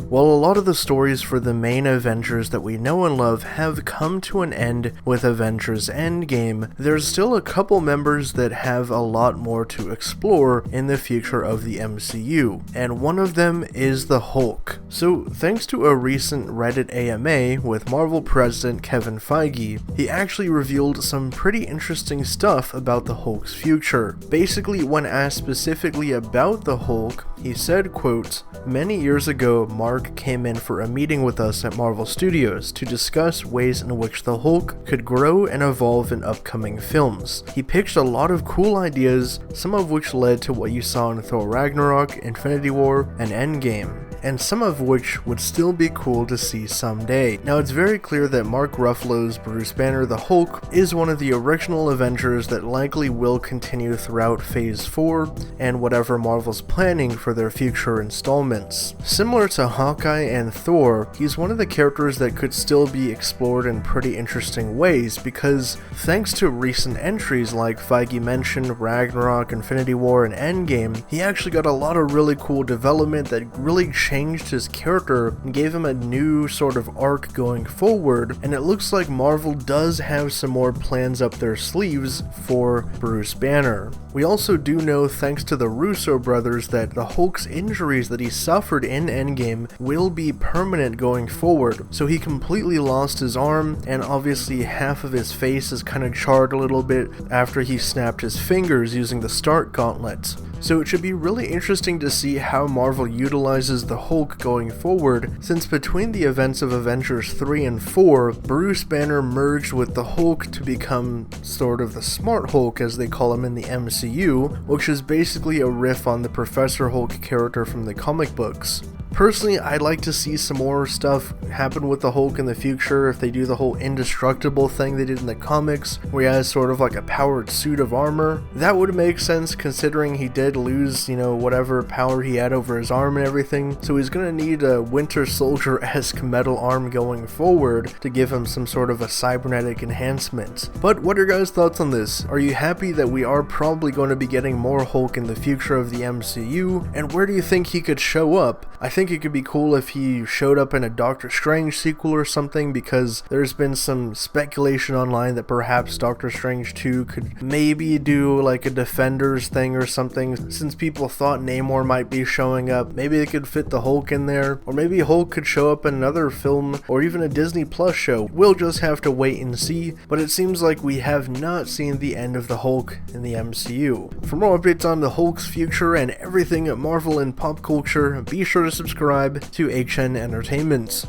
While a lot of the stories for the main Avengers that we know and love have come to an end with Avengers Endgame, there's still a couple members that have a lot more to explore in the future of the MCU, and one of them is the Hulk. So thanks to a recent Reddit AMA with Marvel President Kevin Feige, he actually revealed some pretty interesting stuff about the Hulk's future. Basically, when asked specifically about the Hulk, he said, quote, "Many years ago, Mark came in for a meeting with us at Marvel Studios to discuss ways in which the Hulk could grow and evolve in upcoming films. He pitched a lot of cool ideas, some of which led to what you saw in Thor Ragnarok, Infinity War, and Endgame, and some of which would still be cool to see someday." Now, it's very clear that Mark Ruffalo's Bruce Banner the Hulk is one of the original Avengers that likely will continue throughout Phase 4 and whatever Marvel's planning for their future installments. Similar to Hawkeye and Thor, he's one of the characters that could still be explored in pretty interesting ways because thanks to recent entries like Feige mentioned, Ragnarok, Infinity War, and Endgame, he actually got a lot of really cool development that really changed his character and gave him a new sort of arc going forward, and it looks like Marvel does have some more plans up their sleeves for Bruce Banner. We also do know, thanks to the Russo brothers, that the Hulk's injuries that he suffered in Endgame will be permanent going forward. So he completely lost his arm, and obviously half of his face is kind of charred a little bit after he snapped his fingers using the Stark Gauntlet. So it should be really interesting to see how Marvel utilizes the Hulk going forward, since between the events of Avengers 3 and 4, Bruce Banner merged with the Hulk to become sort of the Smart Hulk, as they call him in the MCU, which is basically a riff on the Professor Hulk character from the comic books. Personally, I'd like to see some more stuff happen with the Hulk in the future if they do the whole indestructible thing they did in the comics, where he has sort of like a powered suit of armor. That would make sense considering he did lose, whatever power he had over his arm and everything, so he's gonna need a Winter Soldier-esque metal arm going forward to give him some sort of a cybernetic enhancement. But what are your guys' thoughts on this? Are you happy that we are probably going to be getting more Hulk in the future of the MCU, and where do you think he could show up? I think it could be cool if he showed up in a Doctor Strange sequel or something, because there's been some speculation online that perhaps Doctor Strange 2 could maybe do like a Defenders thing or something, since people thought Namor might be showing up. Maybe they could fit the Hulk in there, or maybe Hulk could show up in another film or even a Disney Plus show. We'll just have to wait and see, but it seems like we have not seen the end of the Hulk in the MCU. For more updates on the Hulk's future and everything at Marvel and pop culture, be sure to subscribe to HN Entertainment.